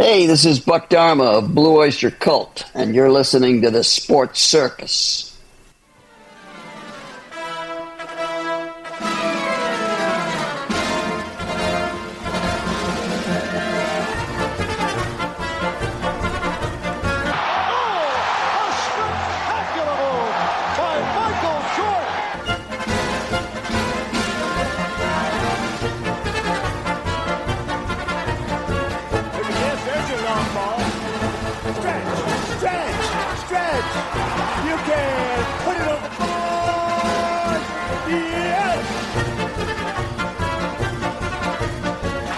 Hey, this is Buck Dharma of Blue Oyster Cult, and you're listening to the Sports Circus.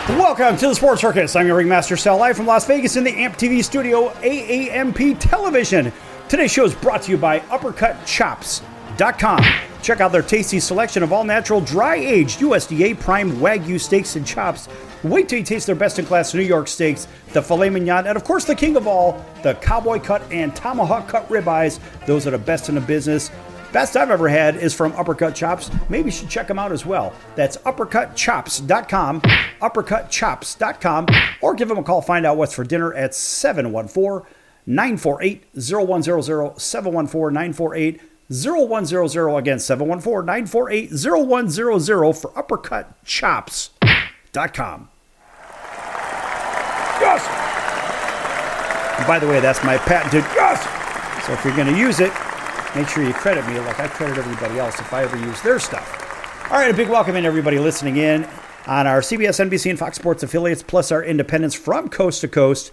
Welcome to the Sports Circus. I'm your Ringmaster Sal, live from Las Vegas in the AMP TV studio, AAMP Television. Today's show is brought to you by UppercutChops.com. Check out their tasty selection of all-natural, dry-aged USDA prime Wagyu steaks and chops. Wait till you taste their best-in-class New York steaks, the filet mignon, and of course the king of all, the cowboy cut and tomahawk cut ribeyes. Those are the best in the business. Best I've ever had is from Uppercut Chops. Maybe you should check them out as well. That's UppercutChops.com, UppercutChops.com, or give them a call. Find out what's for dinner at 714-948-0100, 714-948-0100. Again, 714-948-0100 for UppercutChops.com. Yes! And by the way, that's my patented yes! So if you're going to use it, make sure you credit me like I credit everybody else if I ever use their stuff. All right, a big welcome in everybody listening in on our CBS, NBC, and Fox Sports affiliates, plus our independents from coast to coast.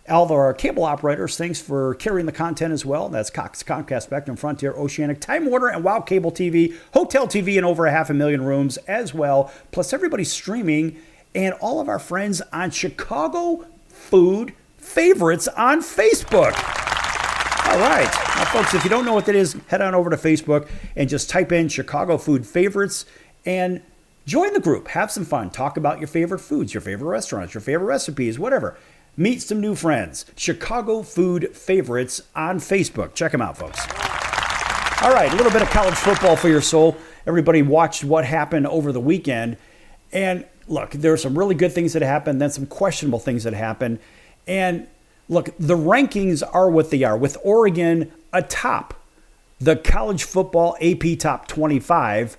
All of our cable operators, thanks for carrying the content as well. That's Cox, Comcast, Spectrum, Frontier, Oceanic, Time Warner, and Wow Cable TV, Hotel TV in over 500,000 rooms as well, plus everybody streaming, and all of our friends on Chicago Food Favorites on Facebook. All right. Now, folks, if you don't know what that is, head on over to Facebook and just type in Chicago Food Favorites and join the group. Have some fun. Talk about your favorite foods, your favorite restaurants, your favorite recipes, whatever. Meet some new friends. Chicago Food Favorites on Facebook. Check them out, folks. All right. A little bit of college football for your soul. Everybody watched what happened over the weekend. And look, there are some really good things that happened, then some questionable things that happened. And look, the rankings are what they are, with Oregon atop the college football AP Top 25,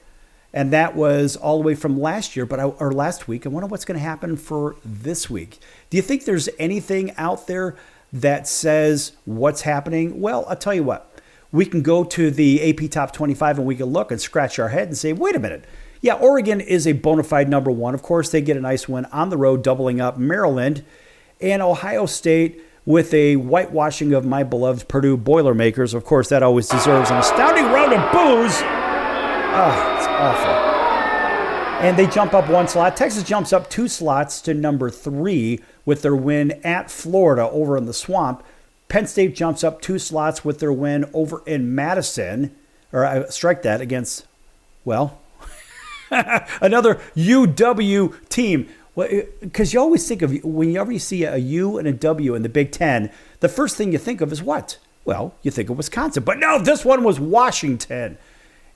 and that was all the way from last year, or last week. I wonder what's going to happen for this week. Do you think there's anything out there that says what's happening? Well, I'll tell you what. We can go to the AP Top 25 and we can look and scratch our head and say, wait a minute. Yeah, Oregon is a bona fide number one. Of course, they get a nice win on the road, doubling up Maryland, and Ohio State with a whitewashing of my beloved Purdue Boilermakers. Of course, that always deserves an astounding round of boos. Oh, it's awful. And they jump up one slot. Texas jumps up 2 slots to number 3 with their win at Florida over in the Swamp. Penn State jumps up 2 slots with their win over in Madison. Or I strike that against, well, another UW team. Because you always think of, whenever you see a U and a W in the Big Ten, the first thing you think of is what? Well, you think of Wisconsin. But no, this one was Washington.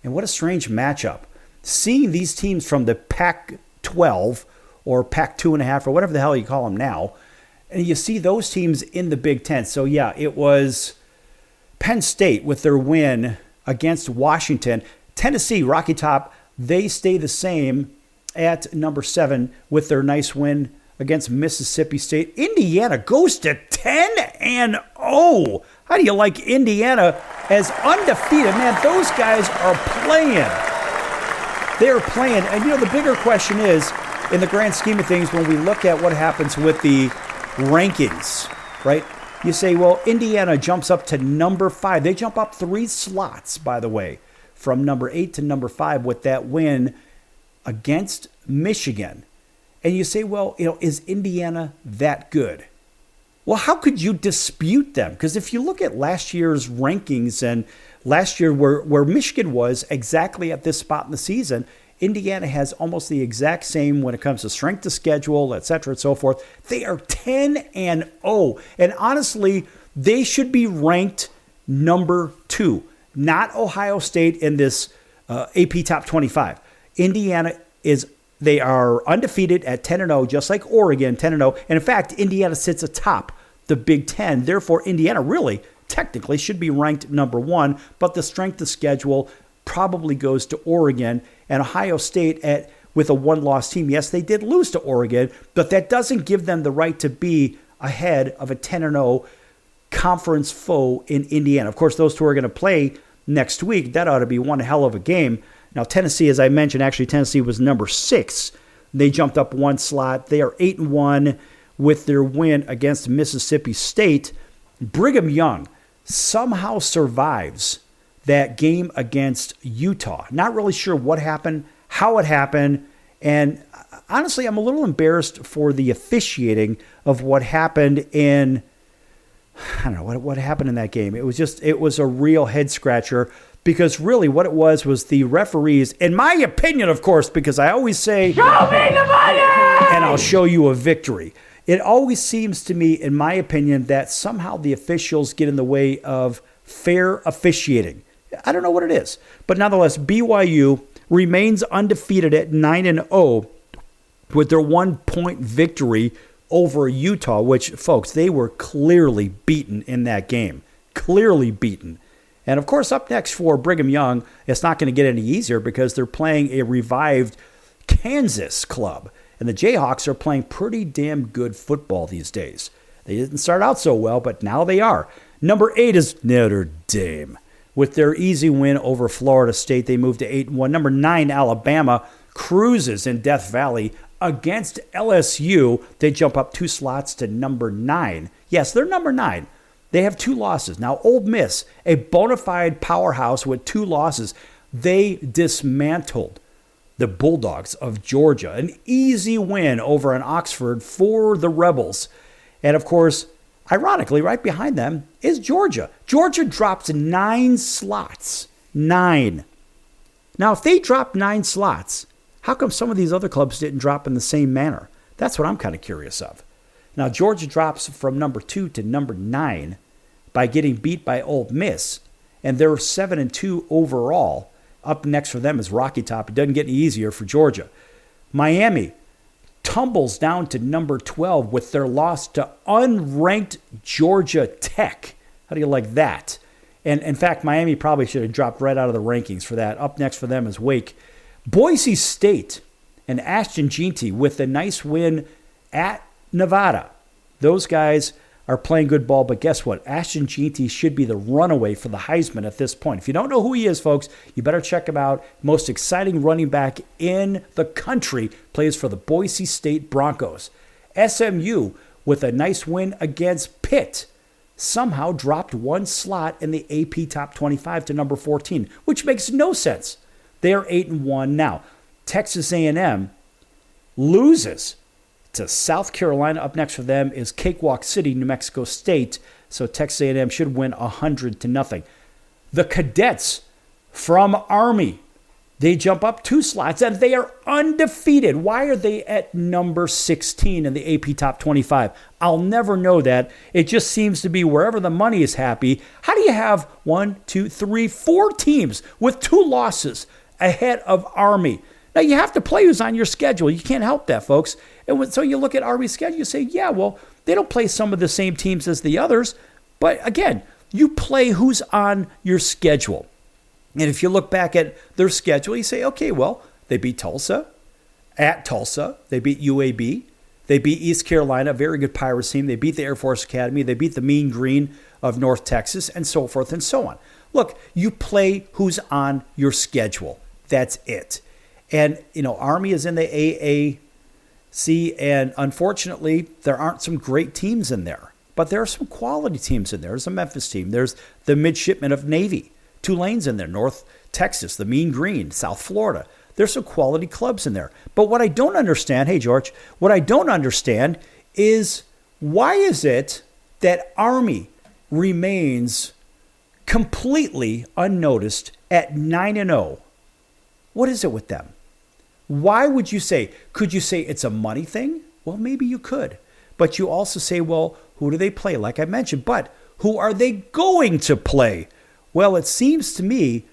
And what a strange matchup. Seeing these teams from the Pac-12 or Pac-2.5 or whatever the hell you call them now, and you see those teams in the Big Ten. So, yeah, it was Penn State with their win against Washington. Tennessee, Rocky Top, they stay the same at number 7 with their nice win against Mississippi State. Indiana goes to 10-0. How do you like Indiana as undefeated? Man, those guys are playing. They're playing. And, the bigger question is, in the grand scheme of things, when we look at what happens with the rankings, right? You say, well, Indiana jumps up to number 5. They jump up 3 slots, by the way, from number 8 to number 5 with that win against Michigan. And you say, well, is Indiana that good? Well, how could you dispute them? Because if you look at last year's rankings and last year where Michigan was exactly at this spot in the season, Indiana has almost the exact same when it comes to strength of schedule, et cetera, and so forth. They are 10-0. And honestly, they should be ranked number 2, not Ohio State in this AP Top 25. Indiana is They are undefeated at 10-0, just like Oregon, 10-0. And in fact, Indiana sits atop the Big Ten. Therefore, Indiana really, technically, should be ranked number 1. But the strength of schedule probably goes to Oregon. And Ohio State with a one-loss team. Yes, they did lose to Oregon, but that doesn't give them the right to be ahead of a 10-0 conference foe in Indiana. Of course, those two are going to play next week. That ought to be one hell of a game. Now, Tennessee, as I mentioned, actually Tennessee was number 6. They jumped up one slot. They are 8-1 with their win against Mississippi State. Brigham Young somehow survives that game against Utah. Not really sure what happened, how it happened, and honestly, I'm a little embarrassed for the officiating of what happened in, I don't know, what happened in that game. It was a real head scratcher. Because really what it was the referees, in my opinion, of course, because I always say, show me the money! And I'll show you a victory. It always seems to me, in my opinion, that somehow the officials get in the way of fair officiating. I don't know what it is. But nonetheless, BYU remains undefeated at 9-0 with their 1-point victory over Utah, which, folks, they were clearly beaten in that game. Clearly beaten. And, of course, up next for Brigham Young, it's not going to get any easier because they're playing a revived Kansas club. And the Jayhawks are playing pretty damn good football these days. They didn't start out so well, but now they are. Number 8 is Notre Dame. With their easy win over Florida State, they moved to 8-1. Number 9, Alabama, cruises in Death Valley against LSU. They jump up 2 slots to number 9. Yes, they're number 9. They have 2 losses. Now, Ole Miss, a bona fide powerhouse with 2 losses, they dismantled the Bulldogs of Georgia. An easy win over in Oxford for the Rebels. And, of course, ironically, right behind them is Georgia. Georgia drops 9 slots. 9. Now, if they dropped 9 slots, how come some of these other clubs didn't drop in the same manner? That's what I'm kind of curious of. Now, Georgia drops from number 2 to number 9 by getting beat by Ole Miss, and they're 7-2 overall. Up next for them is Rocky Top. It doesn't get any easier for Georgia. Miami tumbles down to number 12 with their loss to unranked Georgia Tech. How do you like that? And in fact, Miami probably should have dropped right out of the rankings for that. Up next for them is Wake. Boise State and Ashton Jeanty with a nice win at Nevada. Those guys are playing good ball, but guess what? Ashton Jeanty should be the runaway for the Heisman at this point. If you don't know who he is, folks, you better check him out. Most exciting running back in the country, plays for the Boise State Broncos. SMU with a nice win against Pitt somehow dropped 1 slot in the AP Top 25 to number 14, which makes no sense. They are 8-1 now. Texas A&M loses to South Carolina. Up next for them is Cakewalk City, New Mexico State. So Texas A&M should win 100-0. The Cadets from Army, they jump up 2 slots and they are undefeated. Why are they at number 16 in the AP Top 25? I'll never know that. It just seems to be wherever the money is happy. How do you have 1, 2, 3, 4 teams with 2 losses ahead of Army? Now, you have to play who's on your schedule. You can't help that, folks. And so you look at Army's schedule, you say, yeah, well, they don't play some of the same teams as the others. But again, you play who's on your schedule. And if you look back at their schedule, you say, okay, well, they beat Tulsa, at Tulsa. They beat UAB. They beat East Carolina, a very good Pirates team. They beat the Air Force Academy. They beat the Mean Green of North Texas, and so forth and so on. Look, you play who's on your schedule. That's it. And, Army is in the AAC, and unfortunately, there aren't some great teams in there. But there are some quality teams in there. There's a Memphis team. There's the Midshipmen of Navy. Tulane's in there. North Texas, the Mean Green, South Florida. There's some quality clubs in there. But what I don't understand, hey, George, what I don't understand is why is it that Army remains completely unnoticed at 9-0? What is it with them? Why would you say, could you say it's a money thing? Well, maybe you could. But you also say, well, who do they play? Like I mentioned, but who are they going to play? Well, it seems to me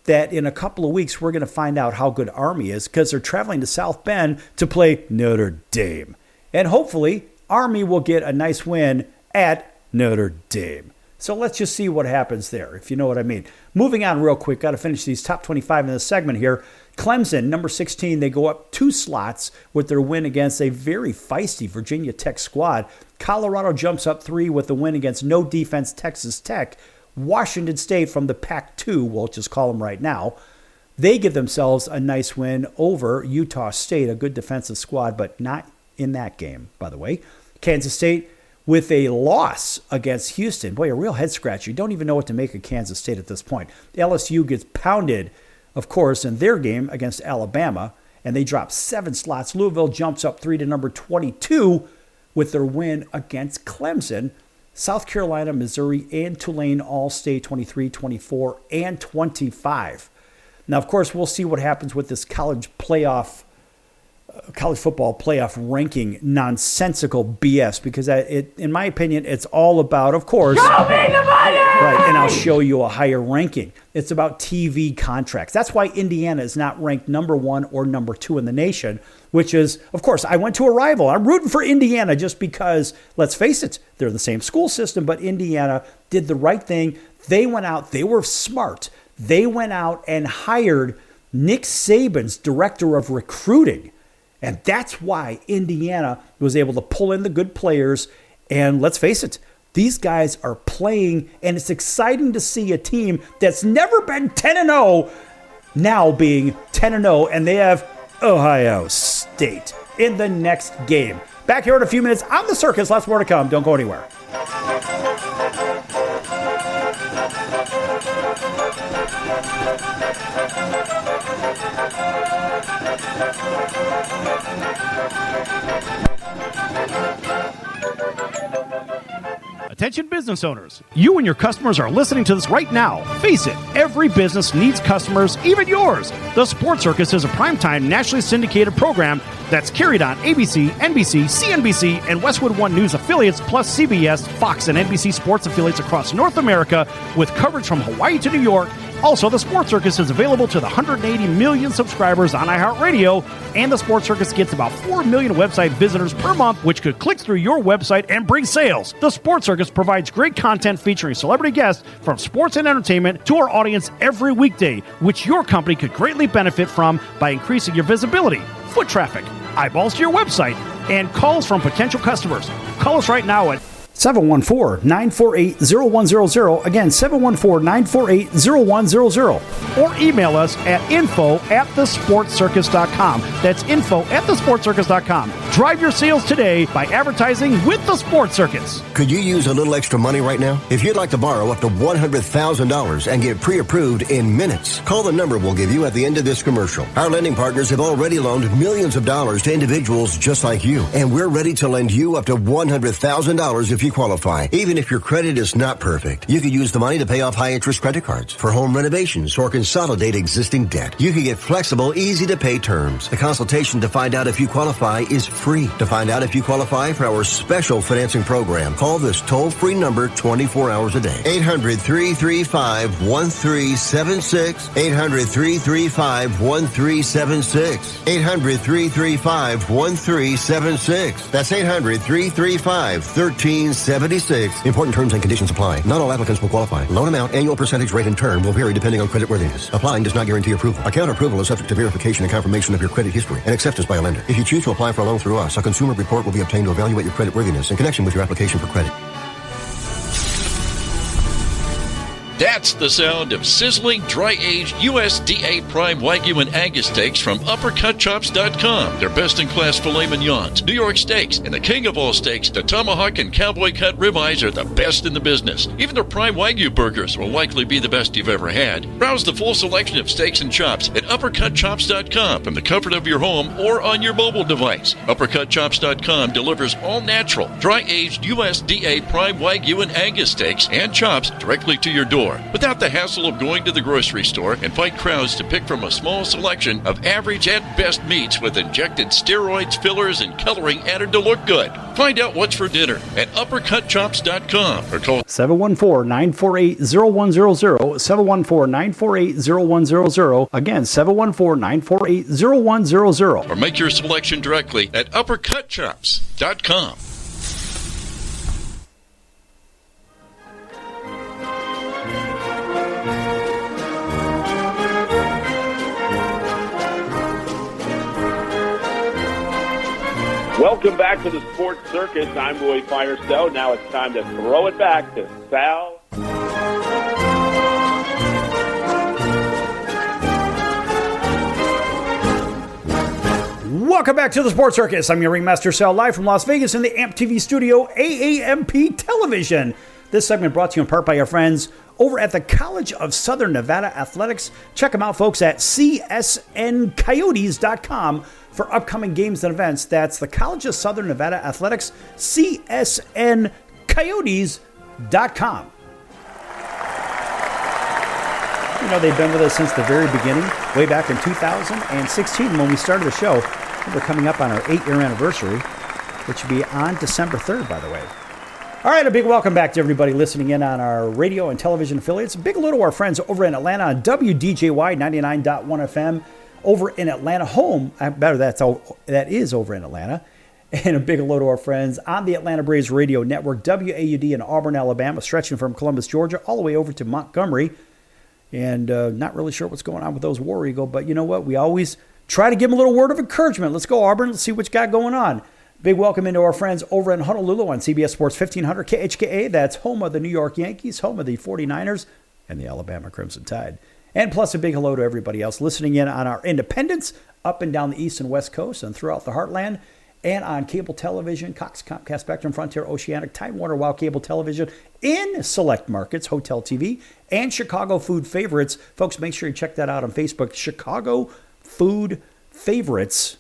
that in a couple of weeks we're going to find out how good Army is because they're traveling to South Bend to play Notre Dame. And hopefully Army will get a nice win at Notre Dame. So let's just see what happens there, if you know what I mean. Moving on real quick, got to finish these top 25 in this segment here. Clemson, number 16, they go up 2 slots with their win against a very feisty Virginia Tech squad. Colorado jumps up 3 with the win against no defense Texas Tech. Washington State from the Pac-2, we'll just call them right now, they give themselves a nice win over Utah State, a good defensive squad, but not in that game, by the way. Kansas State with a loss against Houston. Boy, a real head-scratcher. You don't even know what to make of Kansas State at this point. LSU gets pounded, of course, in their game against Alabama, and they drop 7 slots. Louisville jumps up 3 to number 22 with their win against Clemson. South Carolina, Missouri, and Tulane all stay 23, 24, and 25. Now, of course, we'll see what happens with this college football playoff ranking nonsensical BS because in my opinion, it's all about, of course, show me the money! Right, and I'll show you a higher ranking. It's about TV contracts. That's why Indiana is not ranked number 1 or number 2 in the nation, which is, of course, I went to a rival. I'm rooting for Indiana just because, let's face it, they're the same school system, but Indiana did the right thing. They went out, they were smart. They went out and hired Nick Saban's director of recruiting. And that's why Indiana was able to pull in the good players. And let's face it, these guys are playing, and it's exciting to see a team that's never been 10-0 now being 10-0, and they have Ohio State in the next game. Back here in a few minutes on the Circus. Lots more to come. Don't go anywhere. Attention business owners, you and your customers are listening to this right now. Face it, every business needs customers, even yours. The Sports Circus is a primetime nationally syndicated program that's carried on ABC, NBC, CNBC, and Westwood One News affiliates, plus CBS, Fox, and NBC sports affiliates across North America with coverage from Hawaii to New York. Also, the Sports Circus is available to the 180 million subscribers on iHeartRadio, and the Sports Circus gets about 4 million website visitors per month, which could click through your website and bring sales. The Sports Circus provides great content featuring celebrity guests from sports and entertainment to our audience every weekday, which your company could greatly benefit from by increasing your visibility, foot traffic, eyeballs to your website, and calls from potential customers. Call us right now at 714-948-0100. Again, 714-948-0100. Or email us at info@thesportscircus.com. That's info@thesportscircus.com. Drive your sales today by advertising with the Sports Circus. Could you use a little extra money right now? If you'd like to borrow up to $100,000 and get pre-approved in minutes, call the number we'll give you at the end of this commercial. Our lending partners have already loaned millions of dollars to individuals just like you, and we're ready to lend you up to $100,000 if you qualify. Even if your credit is not perfect, you could use the money to pay off high-interest credit cards, for home renovations, or consolidate existing debt. You can get flexible, easy-to-pay terms. The consultation to find out if you qualify is free. To find out if you qualify for our special financing program, call this toll-free number 24 hours a day. 800-335-1376. 800-335-1376. 800-335-1376. That's 800-335-1376. Important terms and conditions apply. Not all applicants will qualify. Loan amount, annual percentage rate, and term will vary depending on creditworthiness. Applying does not guarantee approval. Account approval is subject to verification and confirmation of your credit history and acceptance by a lender. If you choose to apply for a loan through us, a consumer report will be obtained to evaluate your creditworthiness in connection with your application for credit. That's the sound of sizzling, dry-aged USDA Prime Wagyu and Angus steaks from UppercutChops.com. Their best-in-class filet mignons, New York steaks, and the king of all steaks, the tomahawk and cowboy cut ribeyes are the best in the business. Even their Prime Wagyu burgers will likely be the best you've ever had. Browse the full selection of steaks and chops at UppercutChops.com from the comfort of your home or on your mobile device. UppercutChops.com delivers all-natural, dry-aged USDA Prime Wagyu and Angus steaks and chops directly to your door. store without the hassle of going to the grocery store and fight crowds to pick from a small selection of average at best meats with injected steroids, fillers, and coloring added to look good. Find out what's for dinner at uppercutchops.com or call 714-948-0100, 714-948-0100, again, 714-948-0100. or make your selection directly at uppercutchops.com. Welcome back to the Sports Circus. I'm Roy Firestone. Now it's time to throw it back to Sal. Welcome back to the Sports Circus. I'm your Ringmaster Sal, live from Las Vegas in the AMP TV studio, AAMP Television. This segment brought to you in part by our friends over at the College of Southern Nevada Athletics. Check them out, folks, at csncoyotes.com for upcoming games and events. That's the College of Southern Nevada Athletics, csncoyotes.com. You know, they've been with us since the very beginning, way back in 2016 when we started the show. We're coming up on our 8-year anniversary, which will be on December 3rd, by the way. All right, a big welcome back to everybody listening in on our radio and television affiliates. A big hello to our friends over in Atlanta on WDJY 99.1 FM over in Atlanta, home. That is over in Atlanta. And a big hello to our friends on the Atlanta Braves Radio Network, WAUD in Auburn, Alabama, stretching from Columbus, Georgia, all the way over to Montgomery. And not really sure what's going on with those War Eagle, but you know what? We always try to give them a little word of encouragement. Let's go, Auburn. Let's see what you got going on. Big welcome into our friends over in Honolulu on CBS Sports 1500 KHKA. That's home of the New York Yankees, home of the 49ers, and the Alabama Crimson Tide. And plus a big hello to everybody else listening in on our independents up and down the East and West Coast and throughout the Heartland, and on cable television, Cox, Comcast, Spectrum, Frontier, Oceanic, Time Warner, Wow Cable Television, in select markets, Hotel TV, and Chicago Food Favorites. Folks, make sure you check that out on Facebook, Chicago Food Favorites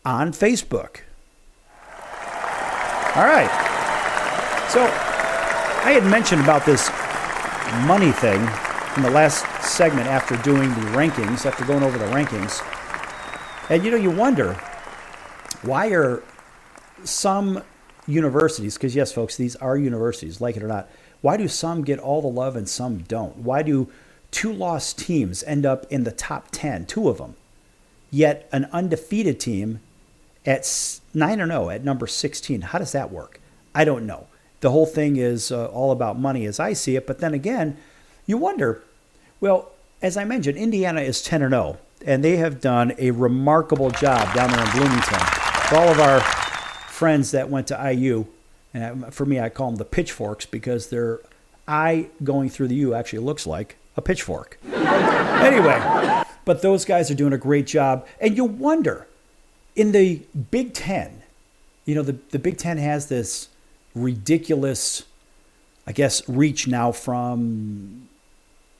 on Facebook. All right. So I had mentioned about this money thing in the last segment after doing the rankings, after going over the rankings. And, you wonder, why are some universities, because yes, folks, these are universities, like it or not, why do some get all the love and some don't? Why do 2 lost teams end up in the top 10, 2 of them, yet an undefeated team at 9-0 at number 16? How does that work? I don't know. The whole thing is all about money as I see it. But then again, you wonder, well, as I mentioned, Indiana is 10-0, and they have done a remarkable job down there in Bloomington. For all of our friends that went to IU, and for me, I call them the pitchforks because their I going through the U actually looks like a pitchfork. Anyway, but those guys are doing a great job. And you wonder, in the Big Ten, the Big Ten has this ridiculous, I guess, reach now from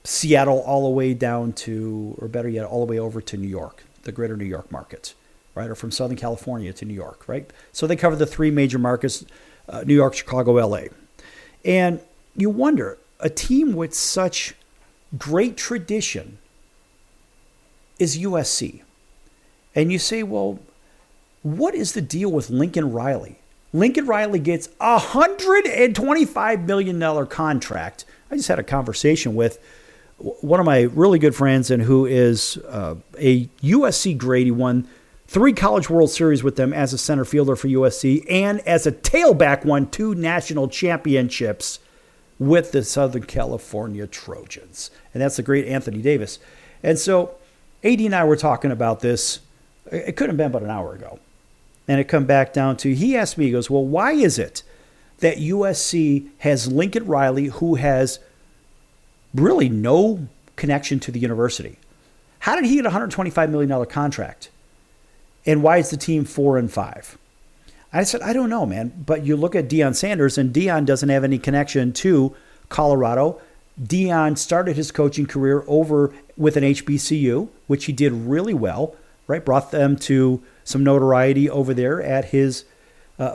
Seattle all the way down to, or better yet, all the way over to New York, the greater New York markets, right? Or from Southern California to New York, right? So they cover the 3 major markets, New York, Chicago, LA. And you wonder, a team with such great tradition is USC. And you say, well, what is the deal with Lincoln Riley? Lincoln Riley gets a $125 million contract. I just had a conversation with one of my really good friends and who is a USC grade. He won 3 College World Series with them as a center fielder for USC, and as a tailback won 2 national championships with the Southern California Trojans. And that's the great Anthony Davis. And so AD and I were talking about this. It couldn't have been but an hour ago. And it come back down to, he asked me, he goes, well, why is it that USC has Lincoln Riley, who has really no connection to the university? How did he get a $125 million contract? And why is the team 4-5? I said, I don't know, man. But you look at Deion Sanders, and Deion doesn't have any connection to Colorado. Deion started his coaching career over with an HBCU, which he did really well, right? Brought them to some notoriety over there at his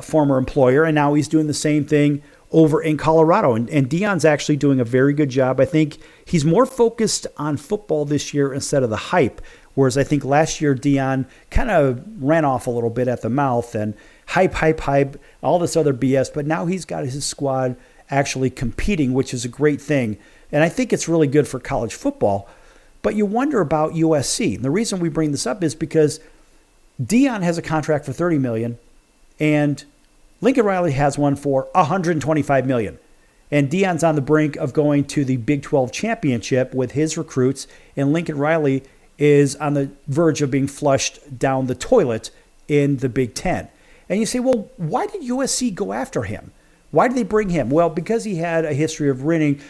former employer. And now he's doing the same thing over in Colorado. And Deion's actually doing a very good job. I think he's more focused on football this year instead of the hype, whereas I think last year Deion kind of ran off a little bit at the mouth and hype, all this other BS. But now he's got his squad actually competing, which is a great thing. And I think it's really good for college football. But you wonder about USC. And the reason we bring this up is because Deion has a contract for $30 million, and Lincoln Riley has one for $125 million. And Deion's on the brink of going to the Big 12 championship with his recruits, and Lincoln Riley is on the verge of being flushed down the toilet in the Big 10. And you say, well, why did USC go after him? Why did they bring him? Well, because he had a history of winning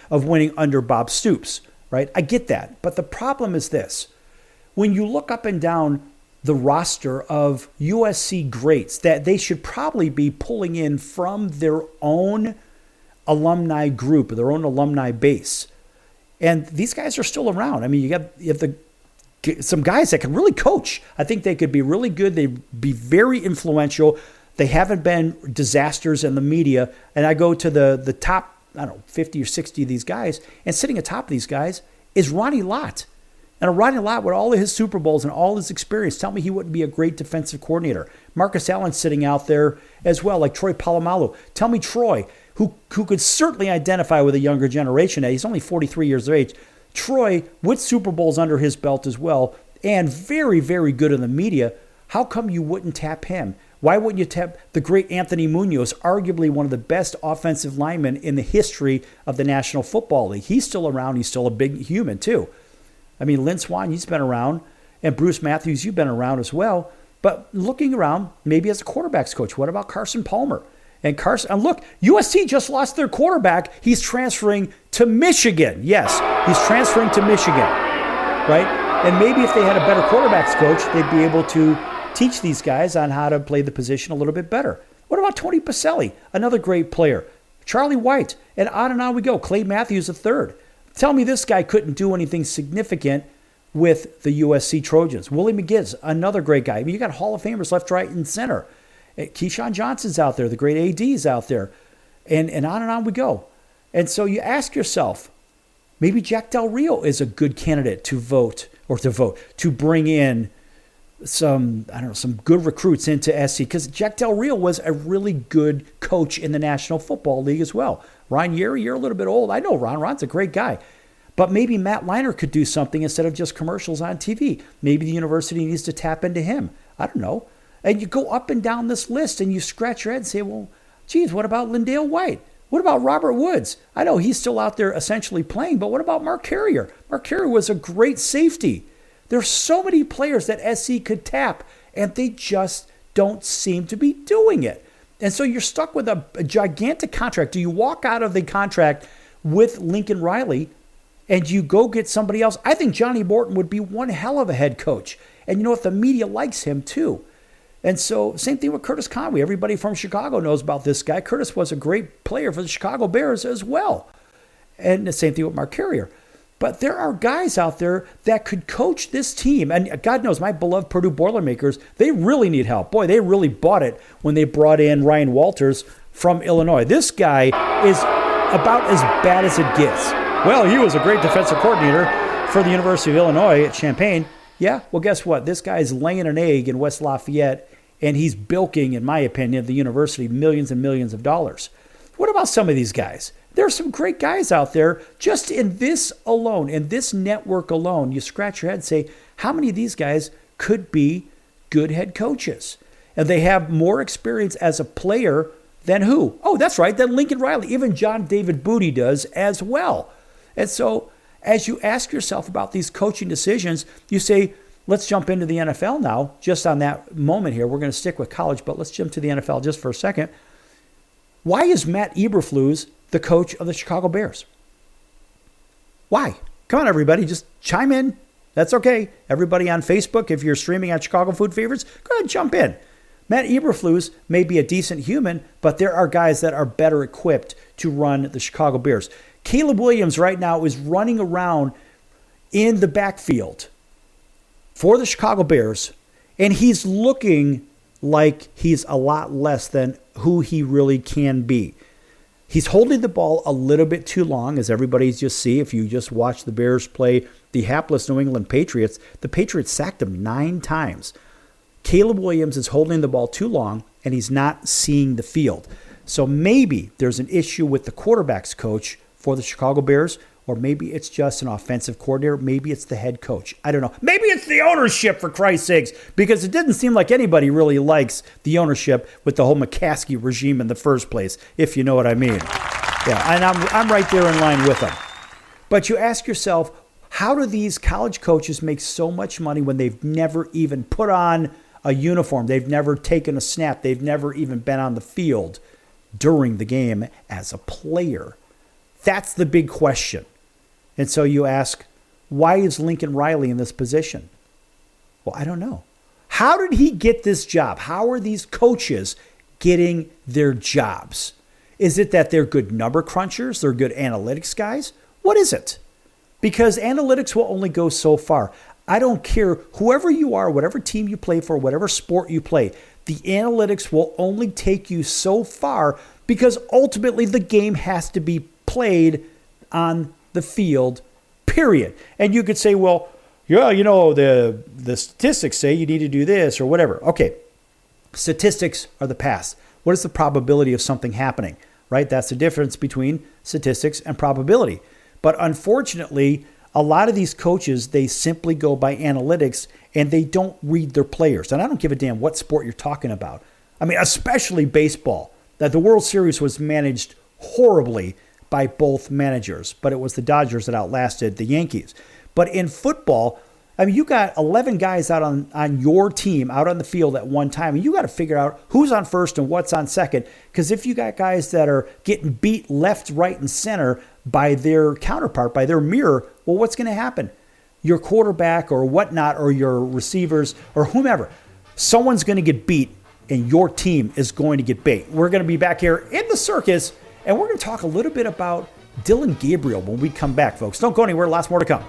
under Bob Stoops, right? I get that. But the problem is this. When you look up and down the roster of USC greats that they should probably be pulling in from their own alumni group, their own alumni base. And these guys are still around. I mean, you have some guys that can really coach. I think they could be really good. They'd be very influential. They haven't been disasters in the media. And I go to the top, 50 or 60 of these guys, and sitting atop these guys is Ronnie Lott. And Ronnie Lott, with all of his Super Bowls and all his experience, tell me he wouldn't be a great defensive coordinator. Marcus Allen sitting out there as well, like Troy Polamalu. Tell me Troy, who could certainly identify with a younger generation. He's only 43 years of age. Troy, with Super Bowls under his belt as well, and very, very good in the media. How come you wouldn't tap him? Why wouldn't you tap the great Anthony Munoz, arguably one of the best offensive linemen in the history of the National Football League? He's still around. He's still a big human, too. I mean, Lynn Swann, he's been around. And Bruce Matthews, you've been around as well. But looking around, maybe as a quarterback's coach, what about Carson Palmer? And look, USC just lost their quarterback. He's transferring to Michigan. Yes, he's transferring to Michigan, right? And maybe if they had a better quarterback's coach, they'd be able to teach these guys on how to play the position a little bit better. What about Tony Pacelli, another great player? Charlie White, and on we go. Clay Matthews, a third. Tell me this guy couldn't do anything significant with the USC Trojans. Willie McGinnis, another great guy. I mean, you got Hall of Famers left, right, and center. Keyshawn Johnson's out there. The great AD's out there. And on we go. And so you ask yourself, maybe Jack Del Rio is a good candidate to bring in some good recruits into SC, because Jack Del Rio was a really good coach in the National Football League as well. Ron Yeri, you're a little bit old. I know Ron. Ron's a great guy. But maybe Matt Leinart could do something instead of just commercials on TV. Maybe the university needs to tap into him. I don't know. And you go up and down this list and you scratch your head and say, well, geez, what about Lindale White? What about Robert Woods? I know he's still out there essentially playing, but what about Mark Carrier? Mark Carrier was a great safety. There's so many players that SC could tap, and they just don't seem to be doing it. And so you're stuck with a gigantic contract. Do you walk out of the contract with Lincoln Riley and you go get somebody else? I think Johnny Morton would be one hell of a head coach. And you know what? The media likes him too. And so same thing with Curtis Conway. Everybody from Chicago knows about this guy. Curtis was a great player for the Chicago Bears as well. And the same thing with Mark Carrier. But there are guys out there that could coach this team. And God knows, my beloved Purdue Boilermakers, they really need help. Boy, they really bought it when they brought in Ryan Walters from Illinois. This guy is about as bad as it gets. Well, he was a great defensive coordinator for the University of Illinois at Champaign. Yeah, well, guess what? This guy's laying an egg in West Lafayette, and he's bilking, in my opinion, the university millions and millions of dollars. What about some of these guys? There are some great guys out there just in this alone, in this network alone. You scratch your head and say, how many of these guys could be good head coaches? And they have more experience as a player than who? Oh, that's right, than Lincoln Riley. Even John David Booty does as well. And so as you ask yourself about these coaching decisions, you say, let's jump into the NFL now. Just on that moment here, we're going to stick with college, but let's jump to the NFL just for a second. Why is Matt Eberflus the coach of the Chicago Bears? Why? Come on, everybody. Just chime in. That's okay. Everybody on Facebook, if you're streaming on Chicago Food Favorites, go ahead and jump in. Matt Eberflus may be a decent human, but there are guys that are better equipped to run the Chicago Bears. Caleb Williams right now is running around in the backfield for the Chicago Bears, and he's looking like he's a lot less than who he really can be. He's holding the ball a little bit too long, as everybody's just see. If you just watch the Bears play the hapless New England Patriots, the Patriots sacked him 9 times. Caleb Williams is holding the ball too long, and he's not seeing the field. So maybe there's an issue with the quarterback's coach for the Chicago Bears, or maybe it's just an offensive coordinator. Maybe it's the head coach. I don't know. Maybe it's the ownership, for Christ's sakes, because it didn't seem like anybody really likes the ownership with the whole McCaskey regime in the first place, if you know what I mean. Yeah, and I'm right there in line with them. But you ask yourself, how do these college coaches make so much money when they've never even put on a uniform? They've never taken a snap. They've never even been on the field during the game as a player. That's the big question. And so you ask, why is Lincoln Riley in this position? Well, I don't know. How did he get this job? How are these coaches getting their jobs? Is it that they're good number crunchers? They're good analytics guys? What is it? Because analytics will only go so far. I don't care whoever you are, whatever team you play for, whatever sport you play, the analytics will only take you so far because ultimately the game has to be played on the field, period. And you could say, well, yeah, you know, the statistics say you need to do this or whatever. Okay, statistics are the past. What is the probability of something happening, right? That's the difference between statistics and probability. But unfortunately, a lot of these coaches, they simply go by analytics and they don't read their players. And I don't give a damn what sport you're talking about. I mean, especially baseball, that the World Series was managed horribly by both managers, but it was the Dodgers that outlasted the Yankees. But in football, I mean, you got 11 guys out on your team, out on the field at one time, and you got to figure out who's on first and what's on second, because if you got guys that are getting beat left, right, and center by their counterpart, by their mirror, well, what's going to happen? Your quarterback or whatnot, or your receivers or whomever, someone's going to get beat, and your team is going to get bait. We're going to be back here in the circus, and we're going to talk a little bit about Dylan Gabriel when we come back, folks. Don't go anywhere. Lots more to come.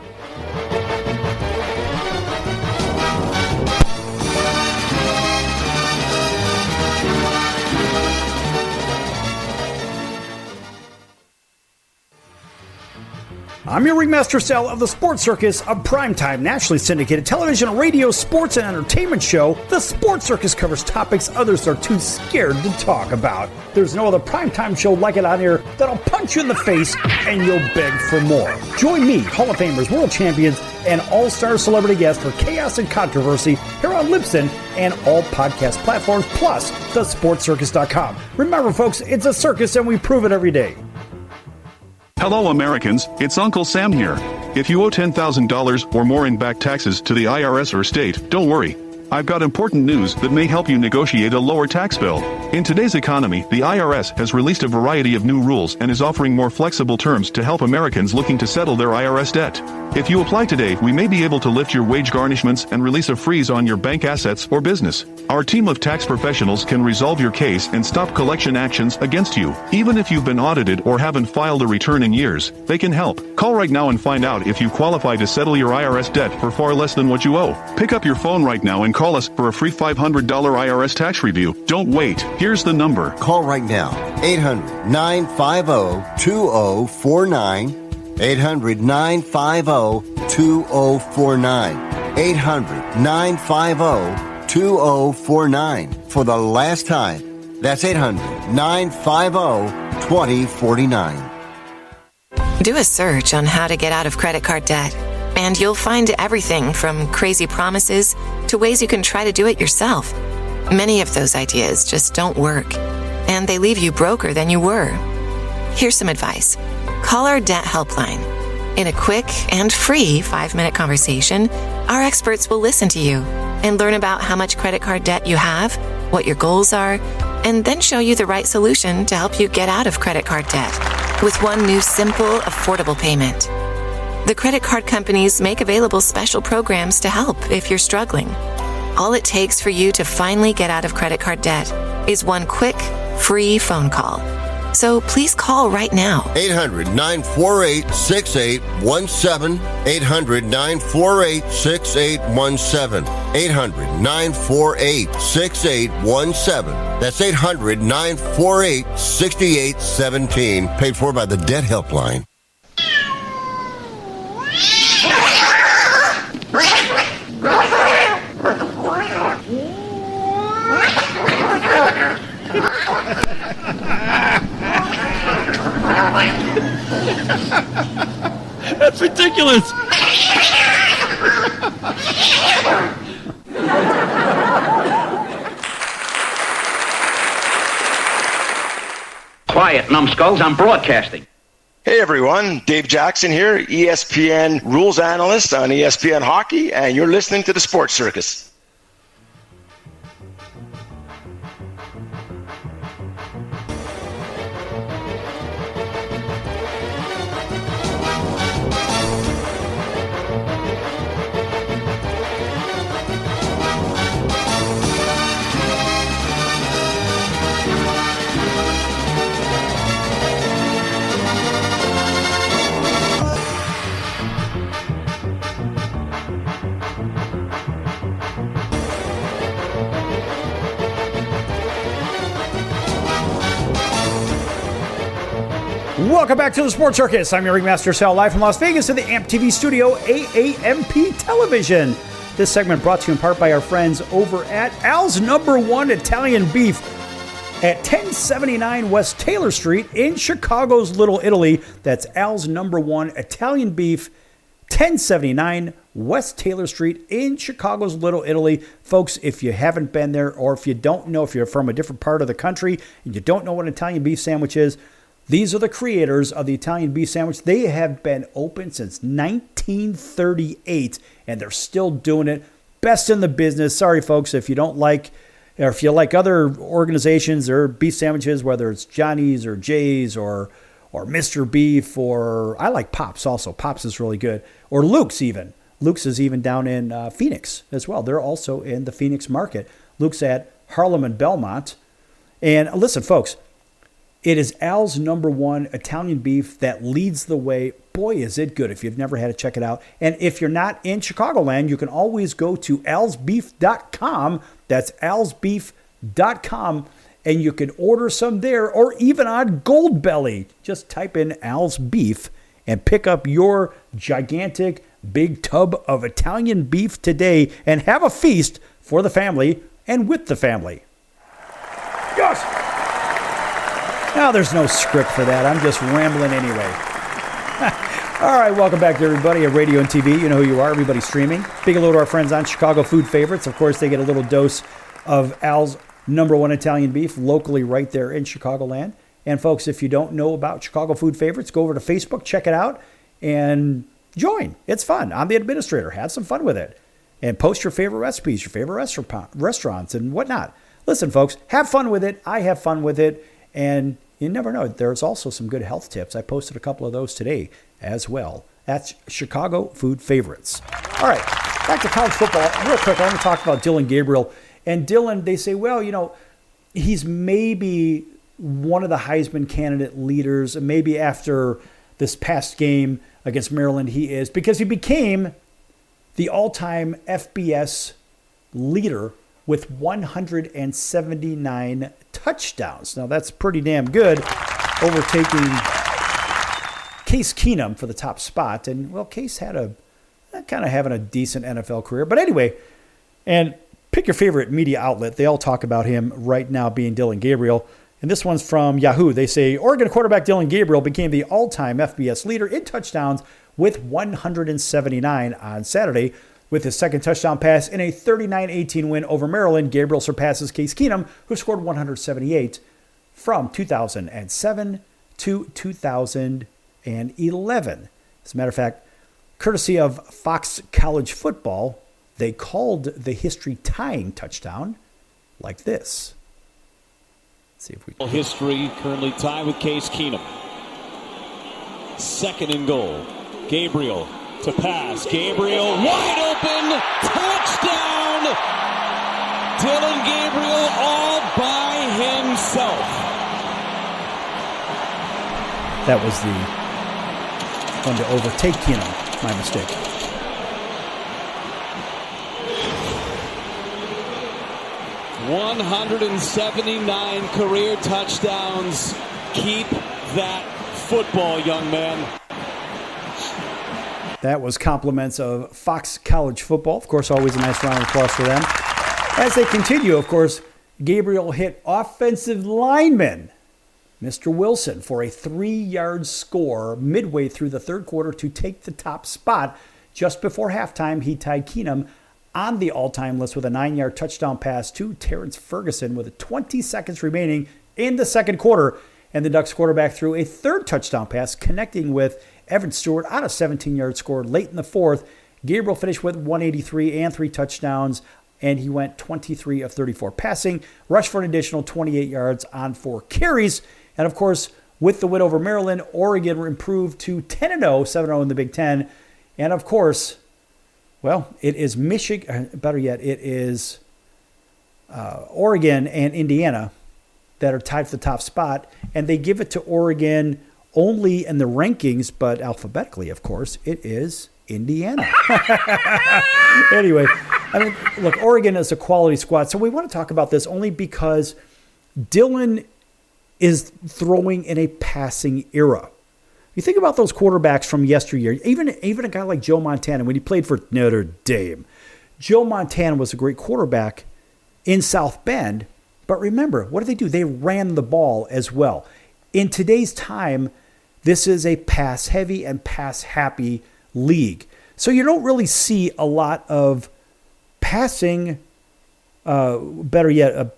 I'm your Ringmaster Sal of the Sports Circus, a primetime, nationally syndicated television, radio, sports, and entertainment show. The Sports Circus covers topics others are too scared to talk about. There's no other primetime show like it on here that'll punch you in the face and you'll beg for more. Join me, Hall of Famers, world champions, and all-star celebrity guests for chaos and controversy here on Libsyn and all podcast platforms, plus thesportscircus.com. Remember, folks, it's a circus and we prove it every day. Hello, Americans. It's Uncle Sam here. If you owe $10,000 or more in back taxes to the IRS or state, don't worry. I've got important news that may help you negotiate a lower tax bill. In today's economy, the IRS has released a variety of new rules and is offering more flexible terms to help Americans looking to settle their IRS debt. If you apply today, we may be able to lift your wage garnishments and release a freeze on your bank assets or business. Our team of tax professionals can resolve your case and stop collection actions against you. Even if you've been audited or haven't filed a return in years, they can help. Call right now and find out if you qualify to settle your IRS debt for far less than what you owe. Pick up your phone right now and call us for a free $500 IRS tax review. Don't wait. Here's the number. Call right now. 800-950-2049. 800-950-2049. 800-950-2049. For the last time, that's 800-950-2049. Do a search on how to get out of credit card debt, and you'll find everything from crazy promises to ways you can try to do it yourself. Many of those ideas just don't work, and they leave you broker than you were. Here's some advice. Call our debt helpline. In a quick and free 5-minute conversation, our experts will listen to you and learn about how much credit card debt you have, what your goals are, and then show you the right solution to help you get out of credit card debt with one new simple, affordable payment. The credit card companies make available special programs to help if you're struggling. All it takes for you to finally get out of credit card debt is one quick, free phone call. So please call right now. 800-948-6817. 800-948-6817. 800-948-6817. That's 800-948-6817. Paid for by the Debt Helpline. That's ridiculous. Quiet, numbskulls, I'm broadcasting. Hey everyone, Dave Jackson here, ESPN rules analyst on ESPN Hockey, and you're listening to the Sports Circus. Welcome back to the Sports Circus. I'm your Ringmaster Sal, live from Las Vegas in the AMP TV studio, AAMP Television. This segment brought to you in part by our friends over at Al's #1 Italian Beef at 1079 West Taylor Street in Chicago's Little Italy. That's Al's #1 Italian Beef, 1079 West Taylor Street in Chicago's Little Italy. Folks, if you haven't been there, or if you don't know, if you're from a different part of the country and you don't know what an Italian beef sandwich is, these are the creators of the Italian beef sandwich. They have been open since 1938, and they're still doing it. Best in the business. Sorry, folks, if you don't like, or if you like other organizations or beef sandwiches, whether it's Johnny's or Jay's or Mr. Beef, or I like Pops also. Pops is really good. Or Luke's even. Luke's is even down in Phoenix as well. They're also in the Phoenix market. Luke's at Harlem and Belmont. And listen, folks, it is Al's #1 Italian beef that leads the way. Boy, is it good. If you've never had it, check it out. And if you're not in Chicagoland, you can always go to alsbeef.com. That's alsbeef.com. And you can order some there, or even on Goldbelly. Just type in Al's Beef and pick up your gigantic big tub of Italian beef today and have a feast for the family and with the family. Yes! Now, there's no script for that. I'm just rambling anyway. All right, welcome back to everybody at radio and TV. You know who you are. Everybody streaming. Big hello to our friends on Chicago Food Favorites. Of course, they get a little dose of Al's #1 Italian beef locally right there in Chicagoland. And folks, if you don't know about Chicago Food Favorites, go over to Facebook, check it out, and join. It's fun. I'm the administrator. Have some fun with it. And post your favorite recipes, your favorite restaurants, and whatnot. Listen, folks, have fun with it. I have fun with it. And you never know. There's also some good health tips. I posted a couple of those today as well. That's Chicago Food Favorites. All right, back to college football. Real quick, I want to talk about Dillon Gabriel. And Dillon, they say, well, you know, he's maybe one of the Heisman candidate leaders. And maybe after this past game against Maryland, he is. Because he became the all-time FBS leader with 179 touchdowns. Now, that's pretty damn good, overtaking Case Keenum for the top spot. And, well, Case had kind of having a decent NFL career. But anyway, and pick your favorite media outlet. They all talk about him right now being Dillon Gabriel. And this one's from Yahoo. They say, Oregon quarterback Dillon Gabriel became the all-time FBS leader in touchdowns with 179 on Saturday. With his second touchdown pass in a 39-18 win over Maryland, Gabriel surpasses Case Keenum, who scored 178 from 2007 to 2011. As a matter of fact, courtesy of Fox College Football, they called the history-tying touchdown like this. Let's see if we can. History currently tied with Case Keenum. Second and goal. Gabriel to pass. Gabriel wide open. Touchdown. Dillon Gabriel all by himself. That was the one to overtake Keenum. My mistake. $179 career touchdowns. Keep that football, young man. That was compliments of Fox College Football. Of course, always a nice round of applause for them. As they continue, of course, Gabriel hit offensive lineman Mr. Wilson for a 3-yard score midway through the third quarter to take the top spot. Just before halftime, he tied Keenum on the all-time list with a 9-yard touchdown pass to Terrence Ferguson with 20 seconds remaining in the second quarter. And the Ducks quarterback threw a third touchdown pass, connecting with Evan Stewart on a 17-yard score late in the fourth. Gabriel finished with 183 and 3 touchdowns, and he went 23 of 34 passing, rushed for an additional 28 yards on 4 carries. And, of course, with the win over Maryland, Oregon improved to 10-0, 7-0 in the Big Ten. And, of course, well, it is Michigan, better yet, it is Oregon and Indiana that are tied for the top spot. And they give it to Oregon only in the rankings, but alphabetically, of course, it is Indiana. Anyway, I mean, look, Oregon is a quality squad. So we want to talk about this only because Dylan is throwing in a passing era. You think about those quarterbacks from yesteryear, even a guy like Joe Montana, when he played for Notre Dame. Joe Montana was a great quarterback in South Bend, but remember, what did they do? They ran the ball as well. In today's time, this is a pass-heavy and pass-happy league. So you don't really see a lot of passing, better yet,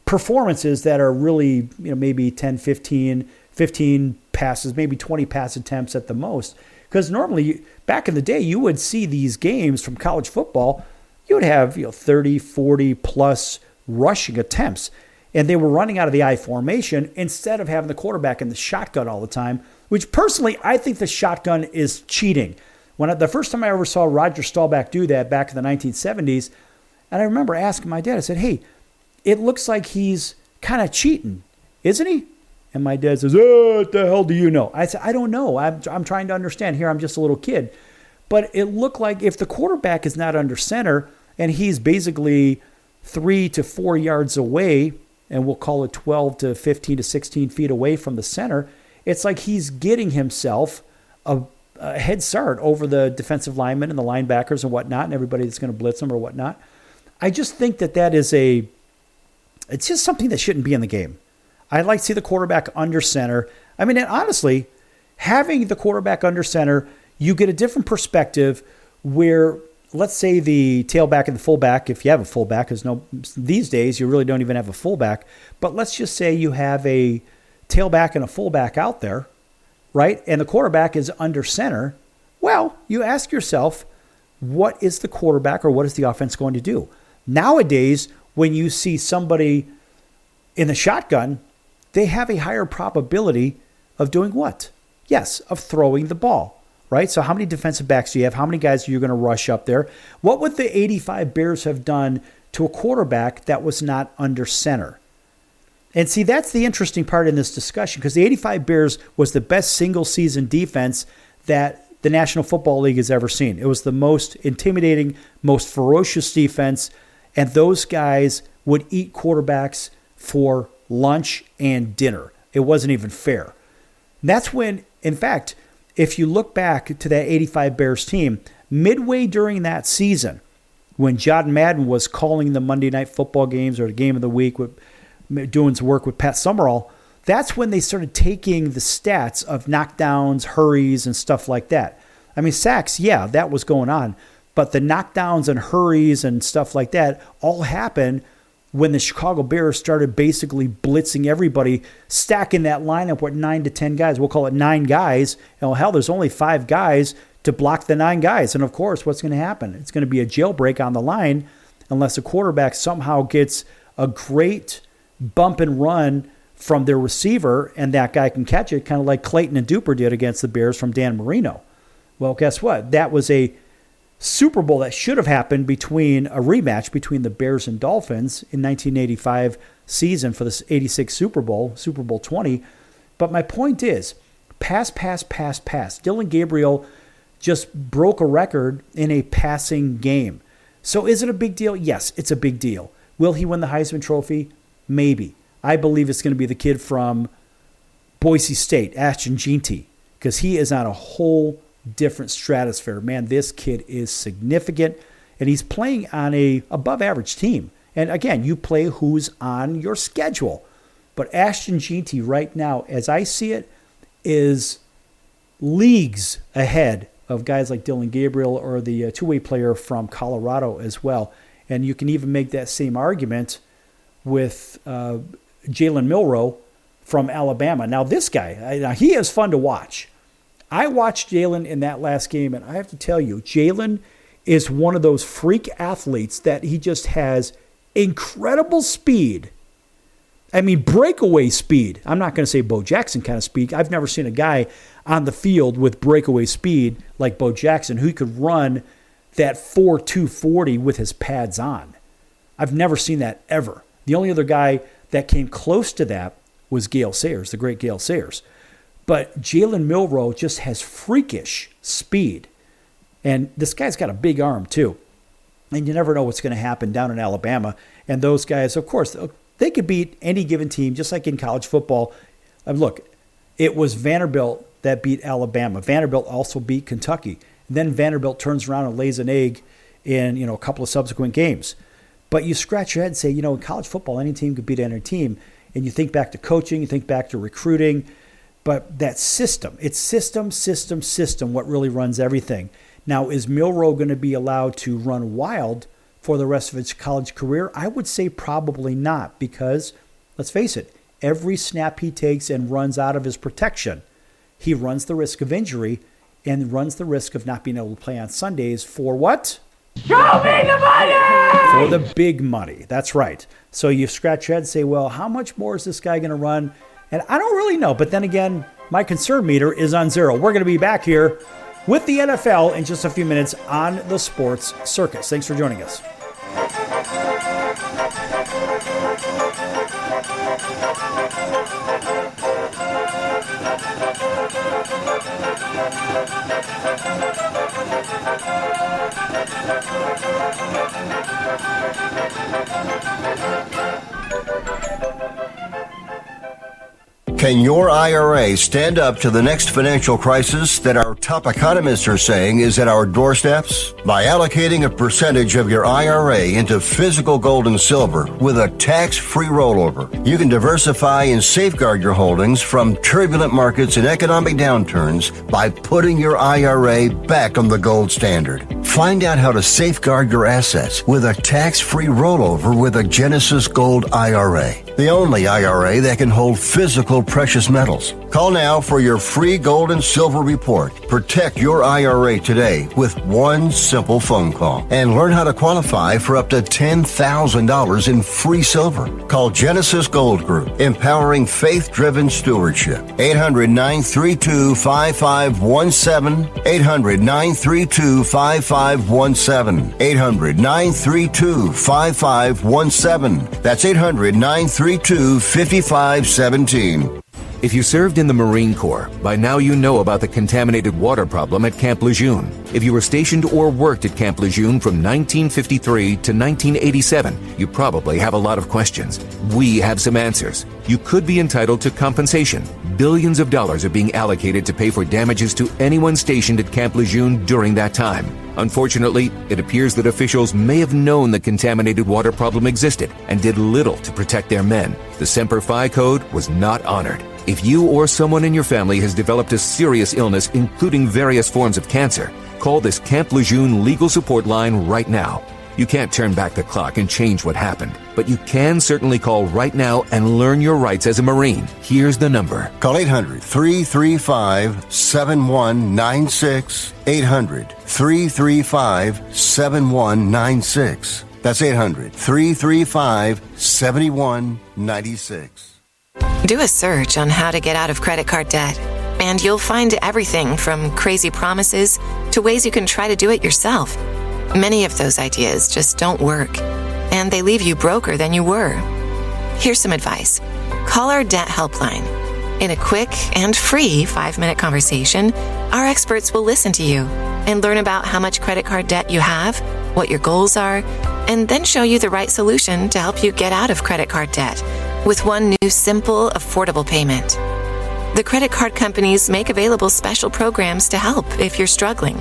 performances that are really, maybe 10, 15 passes, maybe 20 pass attempts at the most. Because normally, back in the day, you would see these games from college football, you would have 30, 40 plus rushing attempts. And they were running out of the I formation instead of having the quarterback in the shotgun all the time, which personally, I think the shotgun is cheating. The first time I ever saw Roger Staubach do that back in the 1970s, and I remember asking my dad, I said, hey, it looks like he's kind of cheating, isn't he? And my dad says, oh, what the hell do you know? I said, I don't know. I'm trying to understand here. I'm just a little kid. But it looked like if the quarterback is not under center and he's basically 3 to 4 yards away, and we'll call it 12 to 15 to 16 feet away from the center, it's like he's getting himself a head start over the defensive linemen and the linebackers and whatnot and everybody that's going to blitz him or whatnot. I just think that is it's just something that shouldn't be in the game. I'd like to see the quarterback under center. I mean, and honestly, having the quarterback under center, you get a different perspective where, let's say the tailback and the fullback, if you have a fullback, because these days you really don't even have a fullback, but let's just say you have a tailback and a fullback out there, right? And the quarterback is under center. Well, you ask yourself, what is the quarterback or what is the offense going to do? Nowadays, when you see somebody in the shotgun, they have a higher probability of doing what? Yes, of throwing the ball, right? So how many defensive backs do you have? How many guys are you going to rush up there? What would the 85 Bears have done to a quarterback that was not under center? And see, that's the interesting part in this discussion, because the 85 Bears was the best single-season defense that the National Football League has ever seen. It was the most intimidating, most ferocious defense, and those guys would eat quarterbacks for lunch and dinner. It wasn't even fair. And that's when, in fact, if you look back to that 85 Bears team, midway during that season, when John Madden was calling the Monday Night Football games or the game of the week, doing some work with Pat Summerall, that's when they started taking the stats of knockdowns, hurries, and stuff like that. I mean, sacks, yeah, that was going on. But the knockdowns and hurries and stuff like that all happened when the Chicago Bears started basically blitzing everybody, stacking that lineup with 9 to 10 guys. We'll call it 9 guys. And hell, there's only 5 guys to block the 9 guys. And of course, what's going to happen? It's going to be a jailbreak on the line unless a quarterback somehow gets a great bump and run from their receiver and that guy can catch it, kind of like Clayton and Duper did against the Bears from Dan Marino. Well, guess what? That was a Super Bowl that should have happened between a rematch between the Bears and Dolphins in 1985 season for this 86 Super Bowl, Super Bowl 20. But my point is, pass. Dylan Gabriel just broke a record in a passing game. So is it a big deal? Yes, it's a big deal. Will he win the Heisman Trophy? Maybe. I believe it's going to be the kid from Boise State, Ashton Jeanty, because he is on a whole different stratosphere. Man, this kid is significant, and he's playing on a above-average team. And again, you play who's on your schedule. But Ashton Jeanty right now, as I see it, is leagues ahead of guys like Dylan Gabriel or the two-way player from Colorado as well. And you can even make that same argument with Jalen Milroe from Alabama. Now, this guy, he is fun to watch. I watched Jalen in that last game, and I have to tell you, Jalen is one of those freak athletes that he just has incredible speed. I mean, breakaway speed. I'm not going to say Bo Jackson kind of speed. I've never seen a guy on the field with breakaway speed like Bo Jackson who could run that 4.2 40 with his pads on. I've never seen that ever. The only other guy that came close to that was Gale Sayers, the great Gale Sayers. But Jalen Milroe just has freakish speed. And this guy's got a big arm too. And you never know what's going to happen down in Alabama. And those guys, of course, they could beat any given team, just like in college football. Look, it was Vanderbilt that beat Alabama. Vanderbilt also beat Kentucky. And then Vanderbilt turns around and lays an egg in a couple of subsequent games. But you scratch your head and say, in college football, any team could beat any team. And you think back to coaching, you think back to recruiting. But that system, it's system, what really runs everything. Now, is Milroe going to be allowed to run wild for the rest of his college career? I would say probably not, because, let's face it, every snap he takes and runs out of his protection, he runs the risk of injury and runs the risk of not being able to play on Sundays for what? Show me the money! For the big money. That's right. So you scratch your head and say, well, how much more is this guy going to run? And I don't really know. But then again, my concern meter is on zero. We're going to be back here with the NFL in just a few minutes on the Sports Circus. Thanks for joining us. Can your IRA stand up to the next financial crisis that our top economists are saying is at our doorsteps? By allocating a percentage of your IRA into physical gold and silver with a tax-free rollover, you can diversify and safeguard your holdings from turbulent markets and economic downturns by putting your IRA back on the gold standard. Find out how to safeguard your assets with a tax-free rollover with a Genesis Gold IRA, the only IRA that can hold physical precious metals. Call now for your free gold and silver report. Protect your IRA today with one simple phone call and learn how to qualify for up to $10,000 in free silver. Call Genesis Gold Group, empowering faith-driven stewardship. 800-932-5517. 800-932-5517. 800-932-5517. That's 800-932-5517. If you served in the Marine Corps, by now you know about the contaminated water problem at Camp Lejeune. If you were stationed or worked at Camp Lejeune from 1953 to 1987, you probably have a lot of questions. We have some answers. You could be entitled to compensation. Billions of dollars are being allocated to pay for damages to anyone stationed at Camp Lejeune during that time. Unfortunately, it appears that officials may have known the contaminated water problem existed and did little to protect their men. The Semper Fi code was not honored. If you or someone in your family has developed a serious illness, including various forms of cancer, call this Camp Lejeune legal support line right now. You can't turn back the clock and change what happened, but you can certainly call right now and learn your rights as a Marine. Here's the number. Call 800-335-7196. 800-335-7196. That's 800-335-7196. Do a search on how to get out of credit card debt, and you'll find everything from crazy promises to ways you can try to do it yourself. Many of those ideas just don't work, and they leave you broker than you were. Here's some advice. Call our debt helpline. In a quick and free 5-minute conversation, our experts will listen to you and learn about how much credit card debt you have, what your goals are, and then show you the right solution to help you get out of credit card debt with one new simple, affordable payment. The credit card companies make available special programs to help if you're struggling.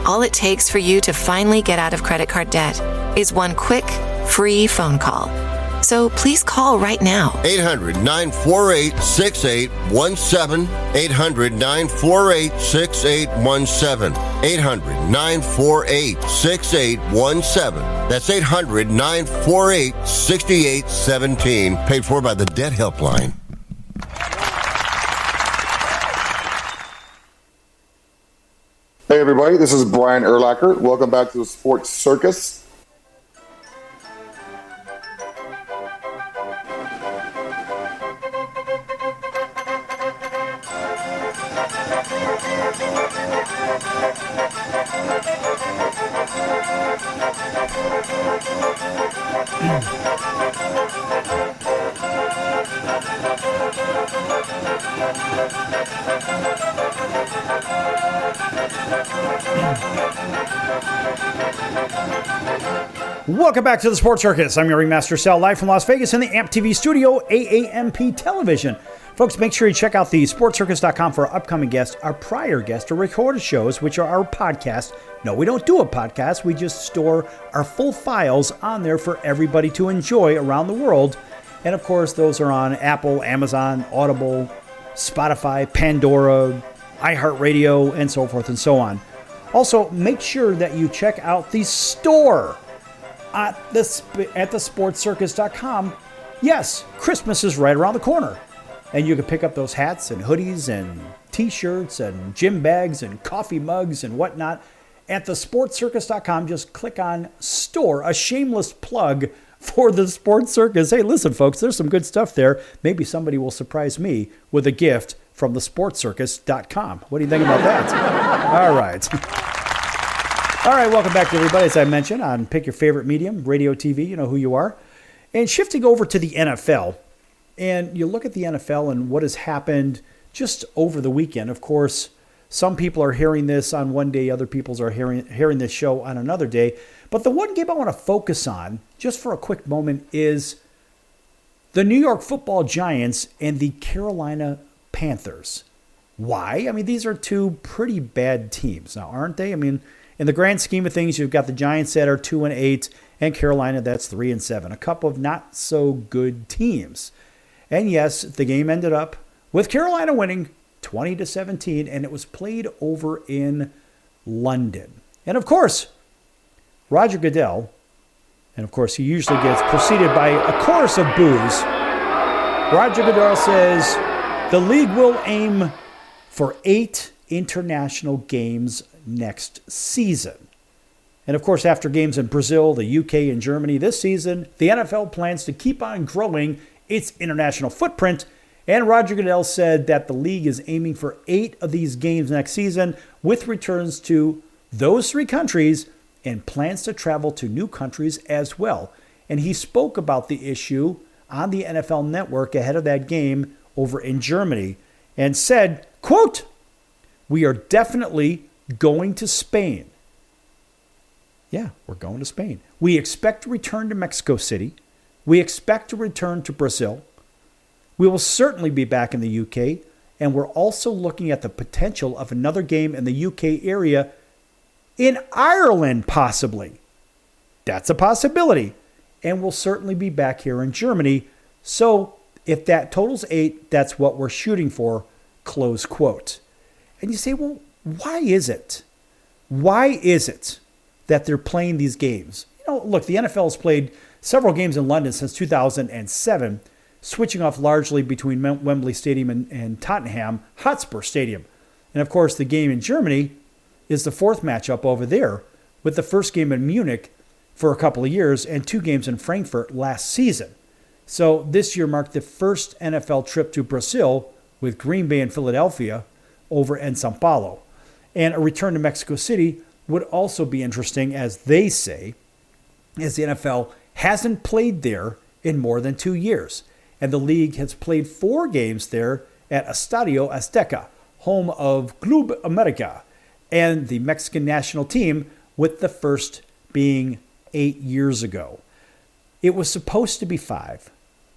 All it takes for you to finally get out of credit card debt is one quick, free phone call. So please call right now. 800-948-6817. 800-948-6817. 800-948-6817. That's 800-948-6817. Paid for by the Debt Helpline. Hey everybody, this is Brian Urlacher. Welcome back to the Sports Circus. Welcome back to the Sports Circus. I'm your Ringmaster Sal, live from Las Vegas in the AMP TV studio, AAMP television. Folks, make sure you check out the sportscircus.com for our upcoming guests, our prior guests, or recorded shows, which are our podcasts. No, we don't do a podcast. We just store our full files on there for everybody to enjoy around the world. And of course, those are on Apple, Amazon, Audible, Spotify, Pandora, iHeartRadio, and so forth and so on. Also, make sure that you check out the store at thesportscircus.com. Yes, Christmas is right around the corner. And you can pick up those hats and hoodies and t-shirts and gym bags and coffee mugs and whatnot at thesportscircus.com. Just click on store, a shameless plug for the Sports Circus. Hey, listen, folks, there's some good stuff there. Maybe somebody will surprise me with a gift from thesportscircus.com. What do you think about that? All right. All right, welcome back to everybody. As I mentioned, on Pick Your Favorite Medium, radio, TV, you know who you are. And shifting over to the NFL. And you look at the NFL and what has happened just over the weekend. Of course, some people are hearing this on one day, other people are hearing this show on another day. But the one game I want to focus on, just for a quick moment, is the New York Football Giants and the Carolina Panthers. Why? I mean, these are two pretty bad teams now, aren't they? I mean, in the grand scheme of things, you've got the Giants that are 2-8 and Carolina that's 3-7. A couple of not so good teams. And yes, the game ended up with Carolina winning 20-17, and it was played over in London. And of course, Roger Goodell, and of course he usually gets preceded by a chorus of boos. Roger Goodell says the league will aim for 8 international games next season. And of course, after games in Brazil, the UK, and Germany this season, the NFL plans to keep on growing its international footprint. And Roger Goodell said that the league is aiming for 8 of these games next season, with returns to those 3 countries and plans to travel to new countries as well. And he spoke about the issue on the NFL Network ahead of that game over in Germany and said, quote, "We are definitely going to Spain." Yeah, we're going to Spain. "We expect to return to Mexico City. We expect to return to Brazil. We will certainly be back in the UK, and we're also looking at the potential of another game in the UK area, in Ireland possibly. That's a possibility. And we'll certainly be back here in Germany. So if that totals 8, that's what we're shooting for," close quote. And you say, well, why is it? Why is it that they're playing these games? You know, look, the NFL has played several games in London since 2007, switching off largely between Wembley Stadium and Tottenham Hotspur Stadium. And of course, the game in Germany is the 4th matchup over there, with the first game in Munich for a couple of years and 2 games in Frankfurt last season. So this year marked the first NFL trip to Brazil, with Green Bay and Philadelphia over in Sao Paulo. And a return to Mexico City would also be interesting, as they say, as the NFL hasn't played there in more than 2 years. And the league has played 4 games there at Estadio Azteca, home of Club America, and the Mexican national team, with the first being 8 years ago. It was supposed to be 5,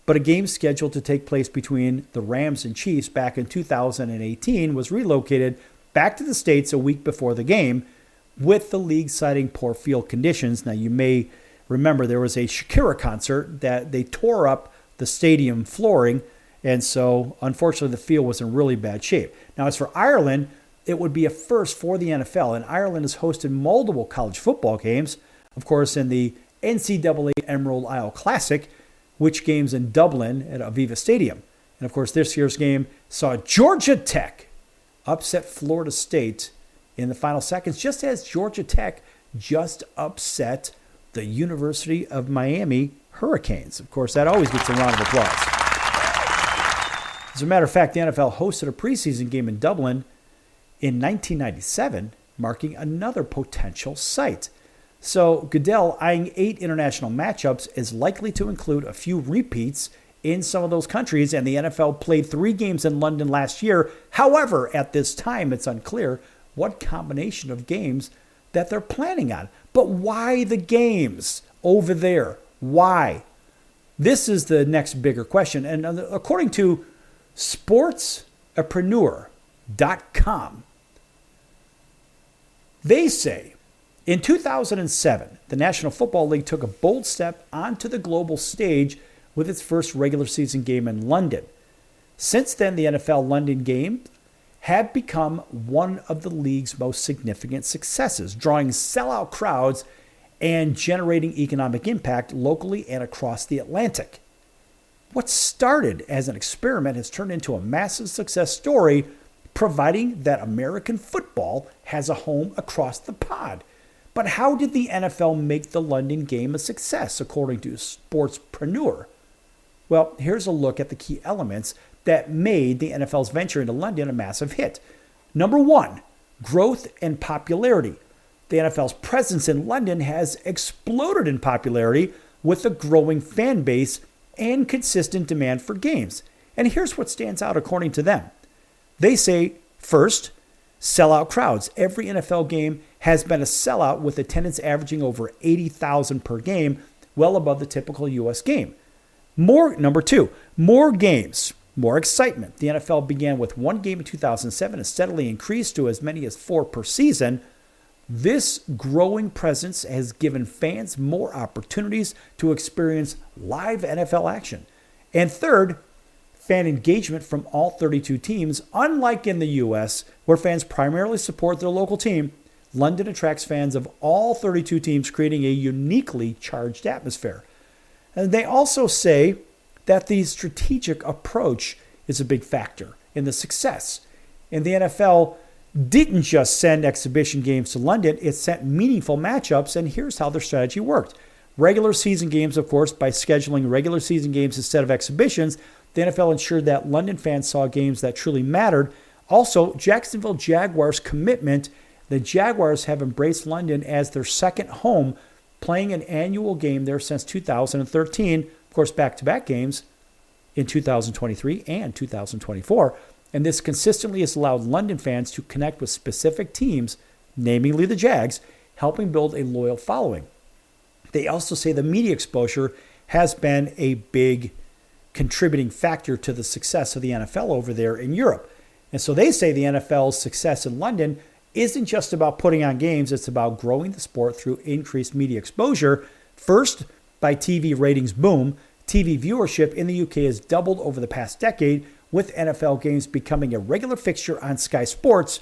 but a game scheduled to take place between the Rams and Chiefs back in 2018 was relocated back to the States a week before the game, with the league citing poor field conditions. Now, you may remember there was a Shakira concert that they tore up the stadium flooring, and so unfortunately the field was in really bad shape. Now, as for Ireland, it would be a first for the NFL, and Ireland has hosted multiple college football games, of course, in the NCAA Emerald Isle Classic, which games in Dublin at Aviva Stadium. And of course, this year's game saw Georgia Tech upset Florida State in the final seconds, just as Georgia Tech just upset the University of Miami Hurricanes. Of course, that always gets a round of applause. As a matter of fact, the NFL hosted a preseason game in Dublin in 1997, marking another potential site. So Goodell, eyeing 8 international matchups, is likely to include a few repeats in some of those countries, and the NFL played 3 games in London last year. However, at this time, it's unclear what combination of games that they're planning on. But why the games over there? Why? This is the next bigger question. And according to sportspreneur.com, they say in 2007, the National Football League took a bold step onto the global stage with its first regular season game in London. Since then, the NFL London Games have become one of the league's most significant successes, drawing sellout crowds and generating economic impact locally and across the Atlantic. What started as an experiment has turned into a massive success story, providing that American football has a home across the pond. But how did the NFL make the London game a success, according to Sportspreneur? Well, here's a look at the key elements that made the NFL's venture into London a massive hit. Number 1, growth and popularity. The NFL's presence in London has exploded in popularity with a growing fan base and consistent demand for games. And here's what stands out according to them. They say, first, sellout crowds. Every NFL game has been a sellout, with attendance averaging over 80,000 per game, well above the typical U.S. game. Number 2, more games, more excitement. The NFL began with 1 game in 2007 and steadily increased to as many as 4 per season. This growing presence has given fans more opportunities to experience live NFL action. And third, fan engagement from all 32 teams. Unlike in the U.S., where fans primarily support their local team, London attracts fans of all 32 teams, creating a uniquely charged atmosphere. And they also say that the strategic approach is a big factor in the success. And the NFL didn't just send exhibition games to London, it sent meaningful matchups, and here's how their strategy worked. Regular season games, of course, by scheduling regular season games instead of exhibitions, the NFL ensured that London fans saw games that truly mattered. Also, Jacksonville Jaguars' commitment. The Jaguars have embraced London as their second home, playing an annual game there since 2013. Of course, back-to-back games in 2023 and 2024. And this consistently has allowed London fans to connect with specific teams, namely the Jags, helping build a loyal following. They also say the media exposure has been a big contributing factor to the success of the NFL over there in Europe. And so they say the NFL's success in London isn't just about putting on games, it's about growing the sport through increased media exposure. First, by TV ratings boom. TV viewership in the UK has doubled over the past decade, with NFL games becoming a regular fixture on Sky Sports.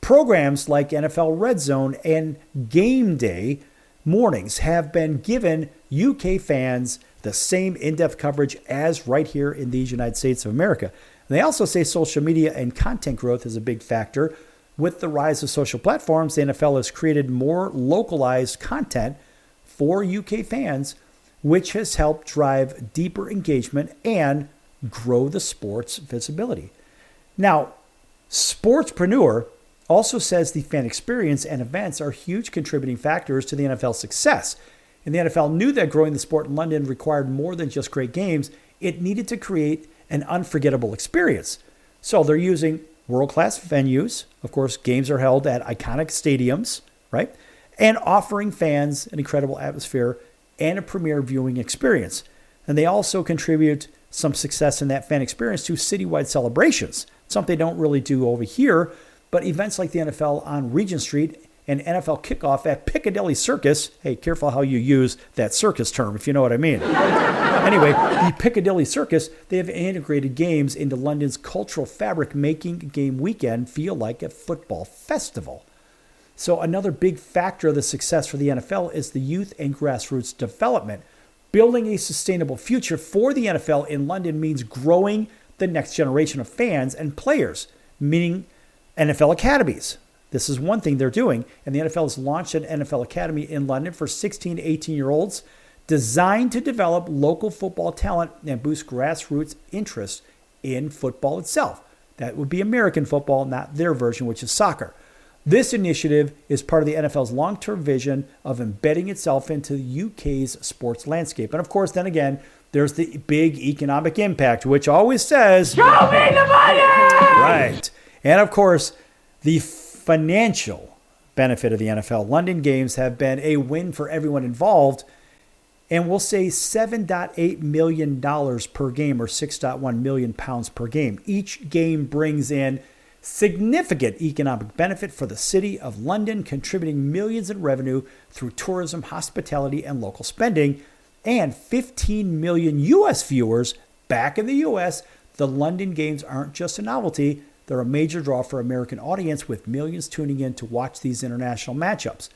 Programs like NFL Red Zone and Game Day mornings have been given UK fans the same in-depth coverage as right here in the United States of America. And they also say social media and content growth is a big factor. With the rise of social platforms, the NFL has created more localized content for UK fans, which has helped drive deeper engagement and grow the sport's visibility. Now, Sportspreneur also says the fan experience and events are huge contributing factors to the NFL's success. And the NFL knew that growing the sport in London required more than just great games. It needed to create an unforgettable experience. So they're using world-class venues. Of course, games are held at iconic stadiums, right? And offering fans an incredible atmosphere and a premier viewing experience. And they also contribute some success in that fan experience to citywide celebrations, something they don't really do over here, but events like the NFL on Regent Street and NFL kickoff at Piccadilly Circus. Hey, careful how you use that circus term, if you know what I mean. Anyway, the Piccadilly Circus, they have integrated games into London's cultural fabric, making game weekend feel like a football festival. So another big factor of the success for the NFL is the youth and grassroots development. Building a sustainable future for the NFL in London means growing the next generation of fans and players, meaning NFL academies. This is one thing they're doing, and the NFL has launched an NFL academy in London for 16 to 18-year-olds designed to develop local football talent and boost grassroots interest in football itself. That would be American football, not their version, which is soccer. This initiative is part of the NFL's long-term vision of embedding itself into the UK's sports landscape. And of course, then again, there's the big economic impact, which always says, "Show me the money!" Right. And of course, the financial benefit of the NFL. London games have been a win for everyone involved, and we'll say $7.8 million per game or £6.1 million per game. Each game brings in significant economic benefit for the city of London, contributing millions in revenue through tourism, hospitality, and local spending, and 15 million U.S. viewers back in the U.S. The London games aren't just a novelty. They're a major draw for American audience, with millions tuning in to watch these international matchups.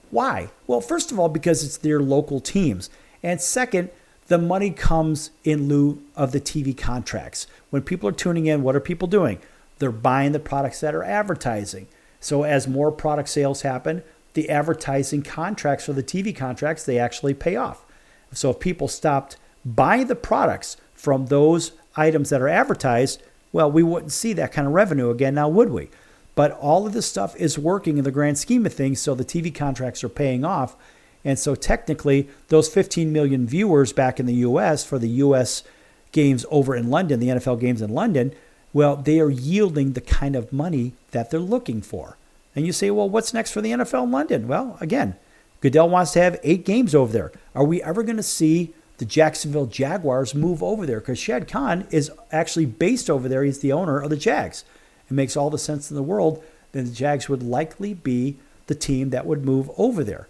Why? Well, first of all, because it's their local teams. And second, the money comes in lieu of the TV contracts. When people are tuning in, what are people doing? They're buying the products that are advertising. So as more product sales happen, the advertising contracts or the TV contracts, they actually pay off. So if people stopped buying the products from those items that are advertised, well, we wouldn't see that kind of revenue again now, would we? But all of this stuff is working in the grand scheme of things, so the TV contracts are paying off. And so technically, those 15 million viewers back in the U.S. for the U.S. games over in London, the NFL games in London, well, they are yielding the kind of money that they're looking for. And you say, well, what's next for the NFL in London? Well, again, Goodell wants to have 8 games over there. Are we ever going to see the Jacksonville Jaguars move over there? Because Shad Khan is actually based over there. He's the owner of the Jags. It makes all the sense in the world that the Jags would likely be the team that would move over there.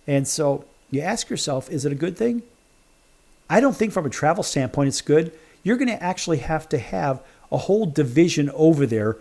And so you ask yourself, is it a good thing? I don't think from a travel standpoint it's good. You're going to actually have to have a whole division over there,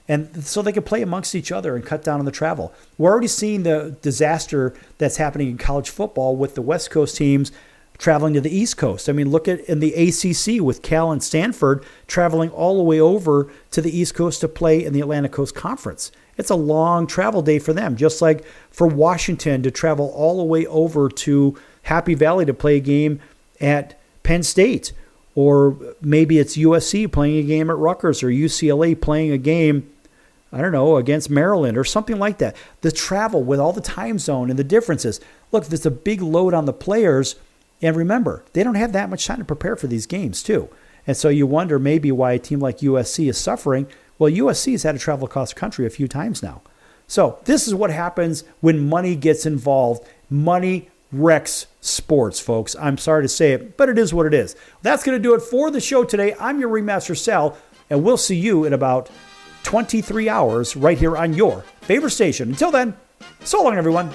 and so they can play amongst each other and cut down on the travel. We're already seeing the disaster that's happening in college football with the West Coast teams traveling to the East Coast. I mean, look at in the ACC with Cal and Stanford traveling all the way over to the East Coast to play in the Atlantic Coast Conference. It's a long travel day for them, just like for Washington to travel all the way over to Happy Valley to play a game at Penn State. Or maybe it's USC playing a game at Rutgers, or UCLA playing a game, I don't know, against Maryland or something like that. The travel with all the time zone and the differences. Look, there's a big load on the players. And remember, they don't have that much time to prepare for these games, too. And so you wonder maybe why a team like USC is suffering. Well, USC has had to travel across the country a few times now. So this is what happens when money gets involved. Money wrecks sports, folks. I'm sorry to say it, but it is what it is. That's going to do it for the show today. I'm your Ringmaster Sal, and we'll see you in about 23 hours right here on your favorite station. Until then, so long, everyone.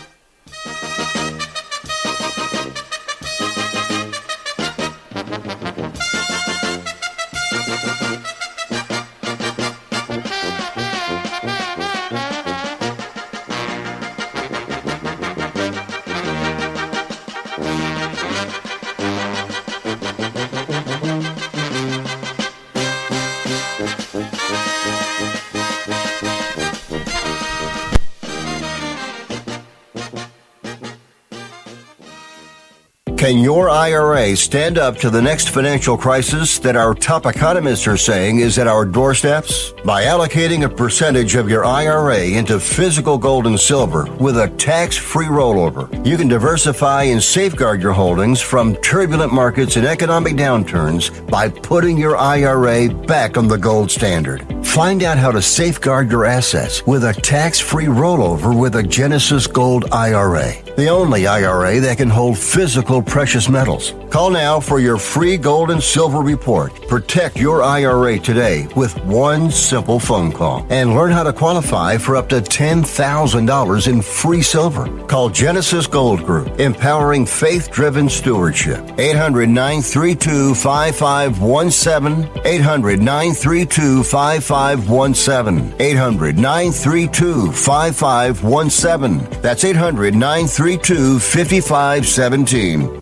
Can your IRA stand up to the next financial crisis that our top economists are saying is at our doorsteps? By allocating a percentage of your IRA into physical gold and silver with a tax-free rollover, you can diversify and safeguard your holdings from turbulent markets and economic downturns by putting your IRA back on the gold standard. Find out how to safeguard your assets with a tax-free rollover with a Genesis Gold IRA, the only IRA that can hold physical precious metals. Call now for your free gold and silver report. Protect your IRA today with one simple phone call and learn how to qualify for up to $10,000 in free silver. Call Genesis Gold Group, empowering faith-driven stewardship. 800-932-5517. 800-932-5517. 800-932-5517. That's 800-932-5517.